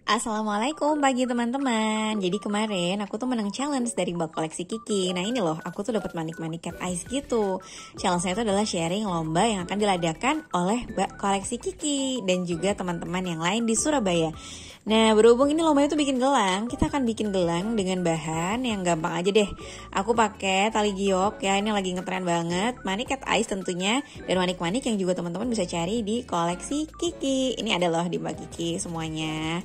Assalamualaikum pagi teman-teman. Jadi kemarin aku tuh menang challenge dari Mbak Koleksi Kiki. Nah ini loh, aku tuh dapat manik-manik cat ice gitu. Challenge-nya itu adalah sharing lomba yang akan diladakan oleh Mbak Koleksi Kiki dan juga teman-teman yang lain di Surabaya. Nah berhubung ini lomba itu bikin gelang, kita akan bikin gelang dengan bahan yang gampang aja deh. Aku pakai tali giok ya, ini lagi ngetren banget. Manik cat ice tentunya, dan manik-manik yang juga teman-teman bisa cari di Koleksi Kiki. Ini ada loh di Mbak Kiki semuanya.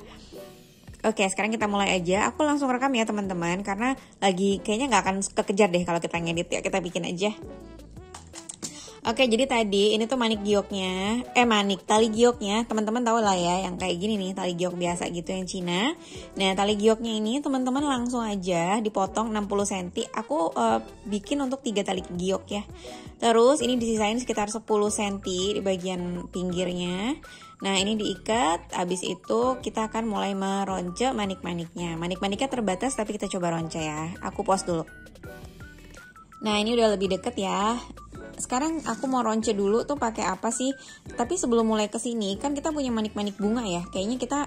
Oke, sekarang kita mulai aja. Aku langsung rekam ya teman-teman, karena lagi kayaknya nggak akan kekejar deh kalau kita ngedit ya. Kita bikin aja. Oke, jadi tadi ini tuh manik gioknya, tali gioknya, teman-teman tahu lah ya, yang kayak gini nih, tali giok biasa gitu yang Cina. Nah, tali gioknya ini teman-teman langsung aja dipotong 60 cm. Aku bikin untuk 3 tali giok ya. Terus ini disisain sekitar 10 cm di bagian pinggirnya. Nah, ini diikat, habis itu kita akan mulai meronce manik-maniknya. Manik-maniknya terbatas tapi kita coba ronce ya. Aku pause dulu. Nah, ini udah lebih deket ya. Sekarang aku mau ronce dulu tuh pakai apa sih? Tapi sebelum mulai ke sini kan kita punya manik-manik bunga ya. Kayaknya kita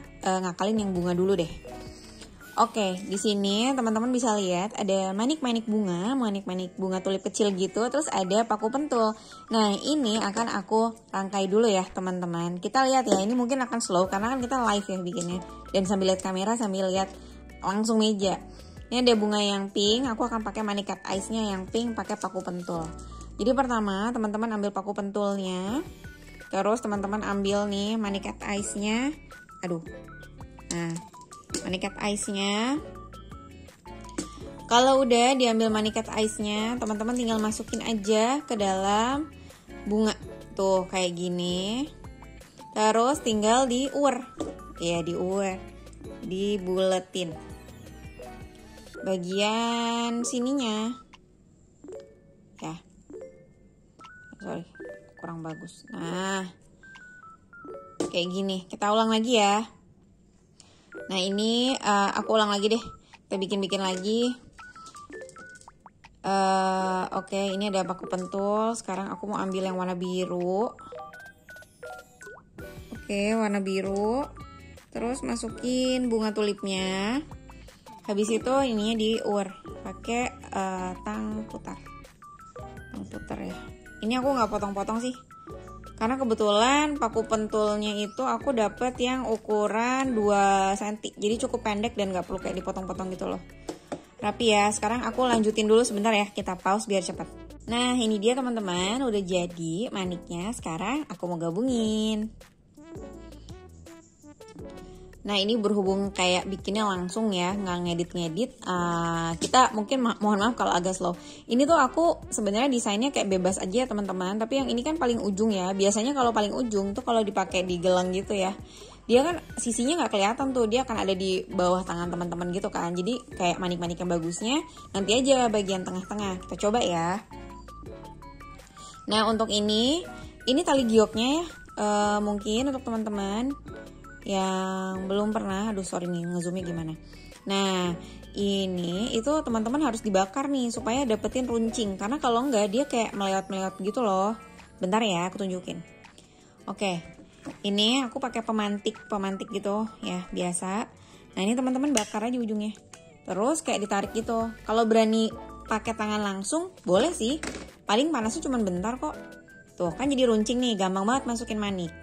ngakalin yang bunga dulu deh. Oke, di sini teman-teman bisa lihat ada manik-manik bunga tulip kecil gitu, terus ada paku pentul. Nah, ini akan aku rangkai dulu ya, teman-teman. Kita lihat ya, ini mungkin akan slow karena kan kita live ya bikinnya. Dan sambil lihat kamera, sambil lihat langsung meja. Ini ada bunga yang pink, aku akan pakai manik cat ice-nya yang pink pakai paku pentul. Jadi pertama, teman-teman ambil paku pentulnya. Terus teman-teman ambil nih manik cat ice-nya. Nah, manik cat ice-nya. Kalau udah diambil manik cat ice-nya, teman-teman tinggal masukin aja ke dalam bunga. Tuh, kayak gini. Terus tinggal diuwer. Ya, diuwer. Dibuletin. Bagian sininya. Ya. Sorry, kurang bagus. Nah, kayak gini. Kita ulang lagi ya. Nah, ini aku ulang lagi deh. Kita bikin-bikin lagi. Oke, ini ada paku pentul. Sekarang aku mau ambil yang warna biru. Oke, warna biru. Terus masukin bunga tulipnya. Habis itu ininya diuwer pakai tang putar. Tang putar ya. Ini aku nggak potong-potong sih. Karena kebetulan paku pentulnya itu aku dapet yang ukuran 2 cm. Jadi cukup pendek dan gak perlu kayak dipotong-potong gitu loh. Rapi ya. Sekarang aku lanjutin dulu sebentar ya. Kita pause biar cepat. Nah, ini dia teman-teman. Udah jadi maniknya. Sekarang aku mau gabungin. Nah, ini berhubung kayak bikinnya langsung ya, nggak ngedit-ngedit. Kita mungkin mohon maaf kalau agak slow. Ini tuh aku sebenarnya desainnya kayak bebas aja ya teman-teman. Tapi yang ini kan paling ujung ya. Biasanya kalau paling ujung tuh kalau dipakai di gelang gitu ya, dia kan sisinya nggak kelihatan tuh. Dia akan ada di bawah tangan teman-teman gitu kan. Jadi kayak manik-manik yang bagusnya nanti aja bagian tengah-tengah. Kita coba ya. Nah, untuk ini tali gioknya ya. Mungkin untuk teman-teman yang belum pernah, sorry nih ngezoomnya gimana. Nah, ini itu teman-teman harus dibakar nih supaya dapetin runcing. Karena kalau enggak dia kayak melewat-melewat gitu loh. Bentar ya, aku tunjukin. Oke, ini aku pakai pemantik gitu ya, biasa. Nah, ini teman-teman bakar aja ujungnya. Terus kayak ditarik gitu. Kalau berani pakai tangan langsung, boleh sih. Paling panasnya cuma bentar kok. Tuh, kan jadi runcing nih, gampang banget masukin manik.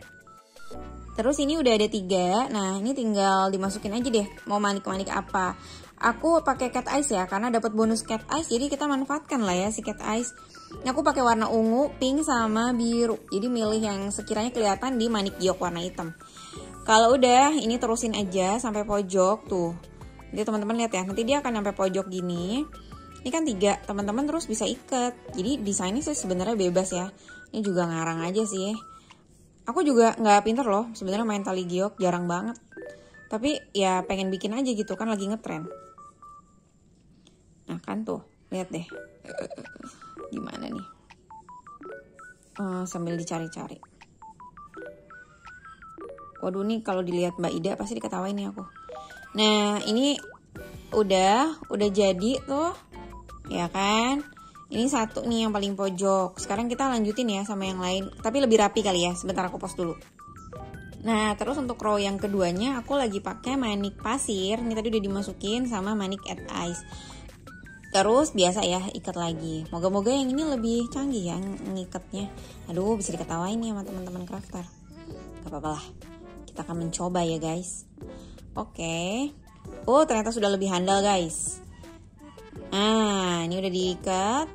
Terus ini udah ada 3. Nah, ini tinggal dimasukin aja deh. Mau manik-manik apa? Aku pakai cat ice ya, karena dapat bonus cat ice. Jadi kita manfaatkan lah ya si cat ice. Ini aku pakai warna ungu, pink sama biru. Jadi milih yang sekiranya kelihatan di manik giok warna hitam. Kalau udah, ini terusin aja sampai pojok tuh. Jadi teman-teman lihat ya, nanti dia akan sampai pojok gini. Ini kan 3, teman-teman terus bisa ikat. Jadi desainnya sih sebenarnya bebas ya. Ini juga ngarang aja sih. Aku juga nggak pinter loh sebenarnya main tali giok, jarang banget. Tapi ya pengen bikin aja gitu kan, lagi ngetren. Nah kan tuh, lihat deh. Gimana nih? Sambil dicari-cari. Waduh nih kalau dilihat Mbak Ida pasti diketawain nih aku. Nah ini udah jadi tuh, ya kan? Ini satu nih yang paling pojok. Sekarang kita lanjutin ya sama yang lain. Tapi lebih rapi kali ya. Sebentar aku pause dulu. Nah, terus untuk row yang keduanya aku lagi pakai manik pasir. Ini tadi udah dimasukin sama manik at ice. Terus biasa ya, ikat lagi. Moga-moga yang ini lebih canggih ya ngikatnya. Aduh, bisa diketawain nih sama teman-teman crafter. Gak apa-apa lah. Kita akan mencoba ya guys. Oke. Oh, ternyata sudah lebih handal guys. Nah, ini udah diikat.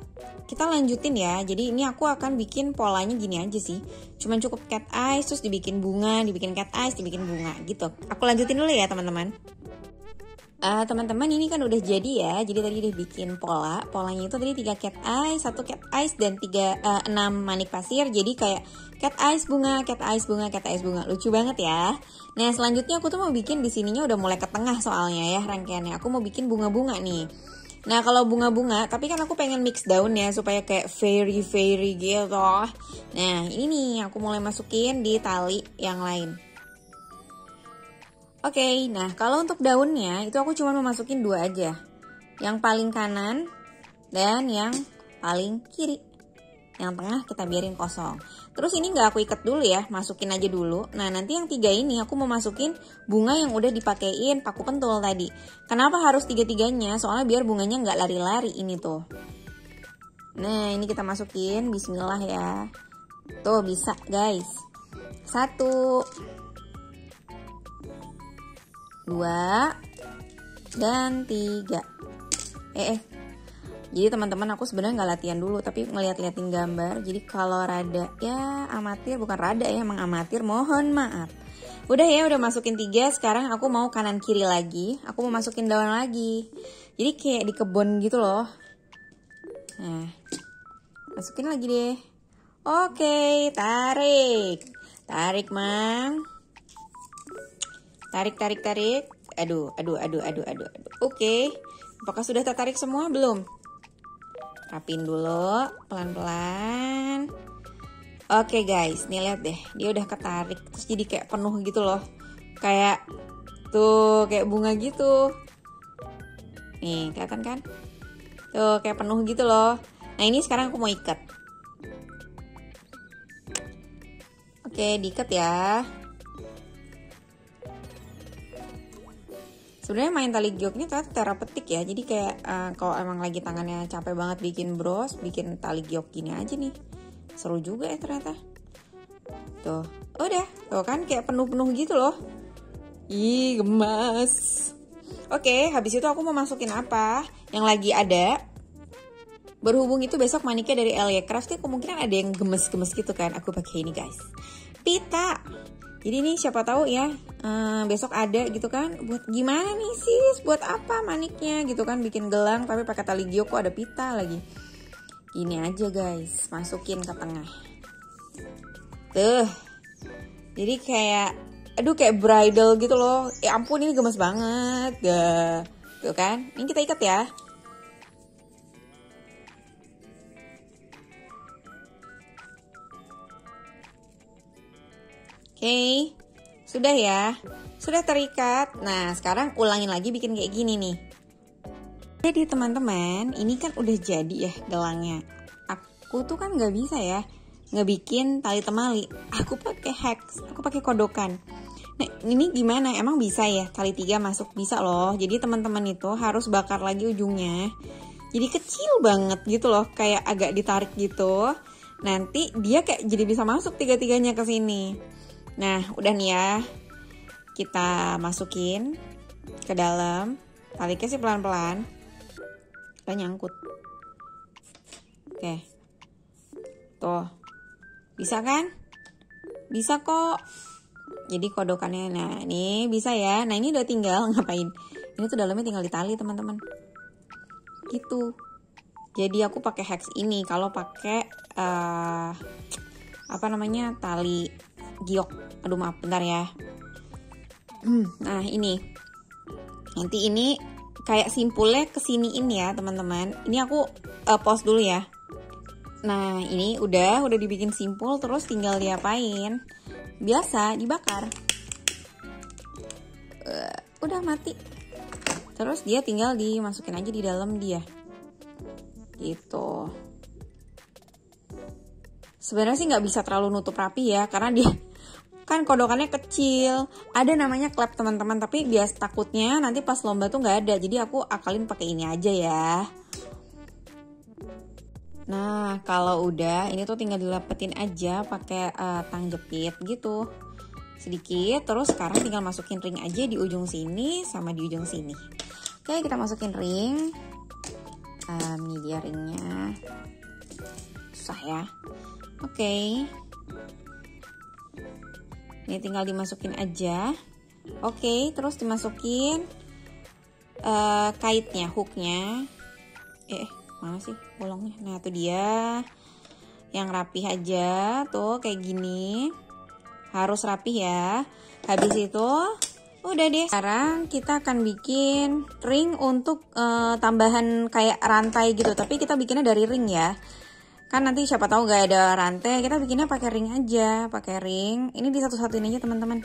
Kita lanjutin ya. Jadi ini aku akan bikin polanya gini aja sih. Cuman cukup cat eyes, terus dibikin bunga, dibikin cat eyes, dibikin bunga gitu. Aku lanjutin dulu ya teman-teman. Teman-teman ini kan udah jadi ya. Jadi tadi udah bikin pola. Polanya itu tadi 3 cat eyes, 1 cat eyes, dan 6 manik pasir. Jadi kayak cat eyes bunga, cat eyes bunga, cat eyes bunga. Lucu banget ya. Nah selanjutnya aku tuh mau bikin di sininya udah mulai ke tengah soalnya ya rangkaiannya. Aku mau bikin bunga-bunga nih. Nah kalau bunga-bunga, tapi kan aku pengen mix daun ya supaya kayak fairy gitu. Nah ini nih aku mulai masukin di tali yang lain. Oke, nah kalau untuk daunnya itu aku cuma memasukin 2 aja. Yang paling kanan dan yang paling kiri. Yang tengah kita biarin kosong. Terus ini nggak aku ikat dulu ya, masukin aja dulu. Nah nanti yang 3 ini aku mau masukin bunga yang udah dipakein paku pentul tadi. Kenapa harus 3-3-nya? Soalnya biar bunganya nggak lari-lari ini tuh. Nah ini kita masukin, bismillah ya. Tuh bisa guys. 1, 2, dan 3. Jadi teman-teman aku sebenarnya nggak latihan dulu, tapi ngeliat-liatin gambar. Jadi kalau rada ya amatir, bukan rada ya, emang amatir, mohon maaf. Udah ya, udah masukin 3. Sekarang aku mau kanan kiri lagi. Aku mau masukin daun lagi. Jadi kayak di kebun gitu loh. Nah, masukin lagi deh. Oke, tarik. Tarik, Mang. Tarik. Aduh. Oke. Apakah sudah tertarik semua? Belum? Rapin dulu, pelan-pelan. Oke guys, nih lihat deh. Dia udah ketarik, terus jadi kayak penuh gitu loh. Kayak tuh, kayak bunga gitu. Nih, kelihatan kan? Tuh, kayak penuh gitu loh. Nah, ini sekarang aku mau ikat. Oke, diikat ya. Sebenarnya main tali giok ini ternyata terapeutik ya. Jadi kayak kalau emang lagi tangannya capek banget bikin bros, bikin tali giok gini aja nih. Seru juga ya ternyata. Tuh, udah. Tuh kan kayak penuh-penuh gitu loh. Ih, gemas. Oke, habis itu aku mau masukin apa? Yang lagi ada. Berhubung itu besok maniknya dari LY Craft, kemungkinan ada yang gemes-gemes gitu kan. Aku pakai ini guys. Pita. Jadi nih siapa tahu ya besok ada gitu kan. Buat gimana nih sis? Buat apa maniknya gitu kan? Bikin gelang tapi pakai tali giok, kok ada pita lagi. Gini aja guys, masukin ke tengah. Tuh. Jadi kayak aduh kayak bridal gitu loh. Ya ampun ini gemes banget. Tuh kan? Ini kita ikat ya. Oke, sudah ya, sudah terikat. Nah sekarang ulangin lagi bikin kayak gini nih. Jadi teman-teman, ini kan udah jadi ya gelangnya. Aku tuh kan nggak bisa ya ngebikin tali temali. Aku pakai hex, aku pakai kodokan. Nah ini gimana? Emang bisa ya tali 3 masuk? Bisa loh. Jadi teman-teman itu harus bakar lagi ujungnya. Jadi kecil banget gitu loh, kayak agak ditarik gitu. Nanti dia kayak jadi bisa masuk 3-3-nya ke sini. Nah, udah nih ya. Kita masukin ke dalam. Tariknya sih pelan-pelan. Kita nyangkut. Oke. Tuh. Bisa kan? Bisa kok. Jadi kodokannya. Nah, ini bisa ya. Nah, ini udah tinggal ngapain? Ini tuh dalamnya tinggal ditali, teman-teman. Gitu. Jadi aku pakai hex ini kalau pakai tali giok. Aduh maaf, bentar ya. Nah ini nanti ini kayak simpulnya kesiniin ya teman-teman. Ini aku pause dulu ya. Nah ini udah dibikin simpul, terus tinggal diapain? Biasa dibakar. Udah mati. Terus dia tinggal dimasukin aja di dalam dia. Gitu. Sebenarnya sih nggak bisa terlalu nutup rapi ya, karena dia kan kodokannya kecil. Ada namanya klep teman-teman, tapi bias takutnya nanti pas lomba tuh nggak ada, jadi aku akalin pakai ini aja ya. Nah kalau udah ini tuh tinggal dilepetin aja pakai tang jepit gitu sedikit. Terus sekarang tinggal masukin ring aja di ujung sini sama di ujung sini. Oke, kita masukin ring. Ini dia ringnya. Susah ya. Oke. Ini tinggal dimasukin aja. Oke, terus dimasukin kaitnya, hooknya. Mana sih bolongnya? Nah itu dia. Yang rapih aja tuh kayak gini. Harus rapih ya. Habis itu udah deh. Sekarang kita akan bikin ring untuk tambahan kayak rantai gitu. Tapi kita bikinnya dari ring ya. Kan nanti siapa tahu nggak ada rantai, kita bikinnya pakai ring aja. Pakai ring. Ini di satu-satuin aja teman-teman.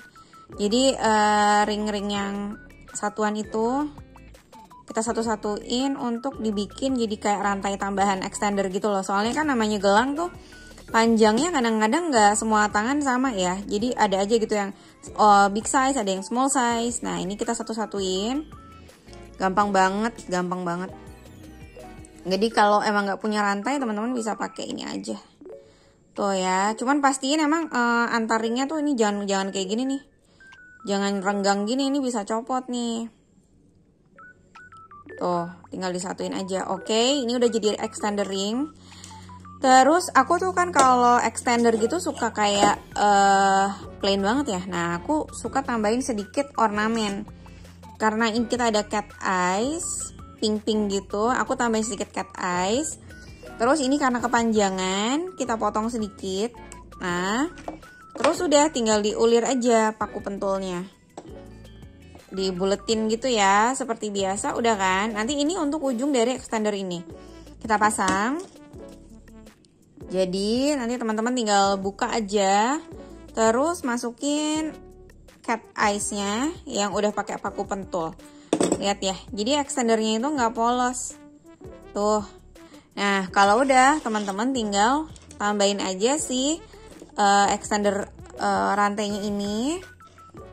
Jadi ring-ring yang satuan itu kita satu-satuin untuk dibikin jadi kayak rantai tambahan extender gitu loh. Soalnya kan namanya gelang tuh panjangnya kadang-kadang nggak semua tangan sama ya. Jadi ada aja gitu yang big size, ada yang small size. Nah ini kita satu-satuin. Gampang banget, gampang banget. Jadi kalau emang nggak punya rantai teman-teman bisa pakai ini aja. Tuh ya. Cuman pastiin emang antar ringnya tuh ini jangan kayak gini nih. Jangan renggang gini, ini bisa copot nih. Tuh, tinggal disatuin aja. Oke, ini udah jadi extender ring. Terus aku tuh kan kalau extender gitu suka kayak plain banget ya. Nah, aku suka tambahin sedikit ornamen. Karena ini kita ada cat eyes, pink-pink gitu. Aku tambahin sedikit cat eyes. Terus ini karena kepanjangan, kita potong sedikit. Nah, terus udah tinggal diulir aja paku pentulnya. Dibuletin gitu ya, seperti biasa, udah kan. Nanti ini untuk ujung dari extender ini kita pasang. Jadi nanti teman-teman tinggal buka aja, terus masukin cat eyes-nya yang udah pakai paku pentul. Lihat ya, jadi extendernya itu nggak polos tuh. Nah kalau udah teman-teman tinggal tambahin aja si extender rantainya ini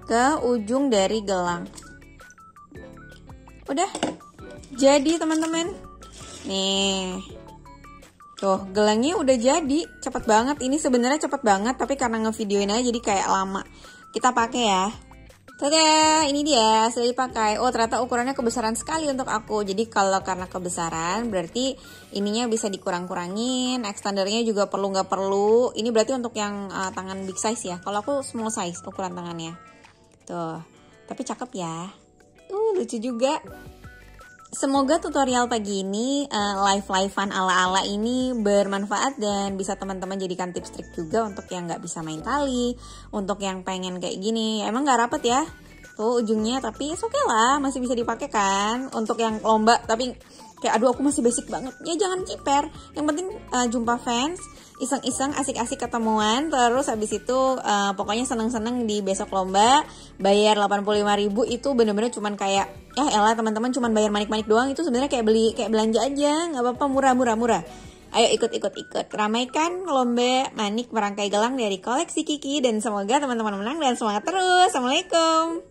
ke ujung dari gelang. Udah jadi teman-teman. Nih tuh gelangnya udah jadi. Cepet banget. Ini sebenarnya cepet banget, tapi karena ngevideoin aja jadi kayak lama. Kita pakai ya. Tada, ini dia sudah dipakai. Oh ternyata ukurannya kebesaran sekali untuk aku. Jadi kalau karena kebesaran berarti ininya bisa dikurang-kurangin. Extendernya juga perlu nggak perlu. Ini berarti untuk yang tangan big size ya. Kalau aku small size ukuran tangannya. Tuh, tapi cakep ya. Lucu juga. Semoga tutorial pagi ini live-livean ala-ala ini bermanfaat dan bisa teman-teman jadikan tips trik juga untuk yang nggak bisa main tali, untuk yang pengen kayak gini. Emang nggak rapet ya tuh ujungnya, tapi oke lah, masih bisa dipakai kan. Untuk yang lomba tapi kayak aduh aku masih basic banget, ya jangan ciper. Yang penting jumpa fans, iseng-iseng, asik-asik ketemuan, terus habis itu pokoknya seneng-seneng di besok lomba. Bayar 85.000 itu bener-bener cuman kayak ya elah teman-teman cuman bayar manik-manik doang, itu sebenarnya kayak belanja aja, nggak apa-apa, murah. Ayo ikut ramaikan lomba manik merangkai gelang dari koleksi Kiki, dan semoga teman-teman menang dan semangat terus. Assalamualaikum.